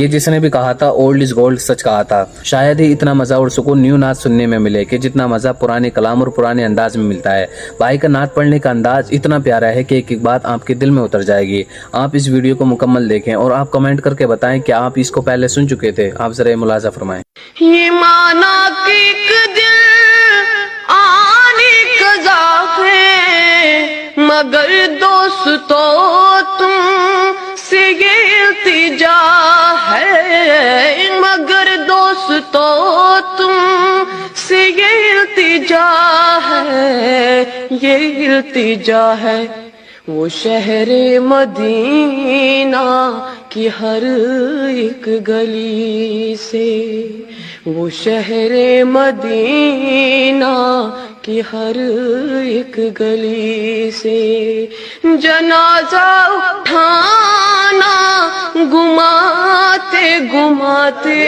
ये जिसने भी कहा था ओल्ड इज गोल्ड सच कहा था। शायद ही इतना मजा और सुकून न्यू नाच सुनने में मिले कि जितना मजा पुराने कलाम और पुराने अंदाज में मिलता है। भाई का नाच पढ़ने का अंदाज इतना प्यारा है कि एक एक बात आपके दिल में उतर जाएगी। आप इस वीडियो को मुकम्मल देखें और आप कमेंट करके बताएं कि आप इसको पहले सुन चुके थे। आप जरा मुलाजा फरमाएं। ये माना कि एक दिन आने कज़ा है, मगर दोस्तों तुमसे ये इल्तिजा है, मगर दोस्तों तुमसे ये इल्तिजा है, ये इल्तिजा है। वो शहरे मदीना की हर एक गली से, वो शहरे मदीना की हर एक गली से जनाजा उठाना घुमाते घुमाते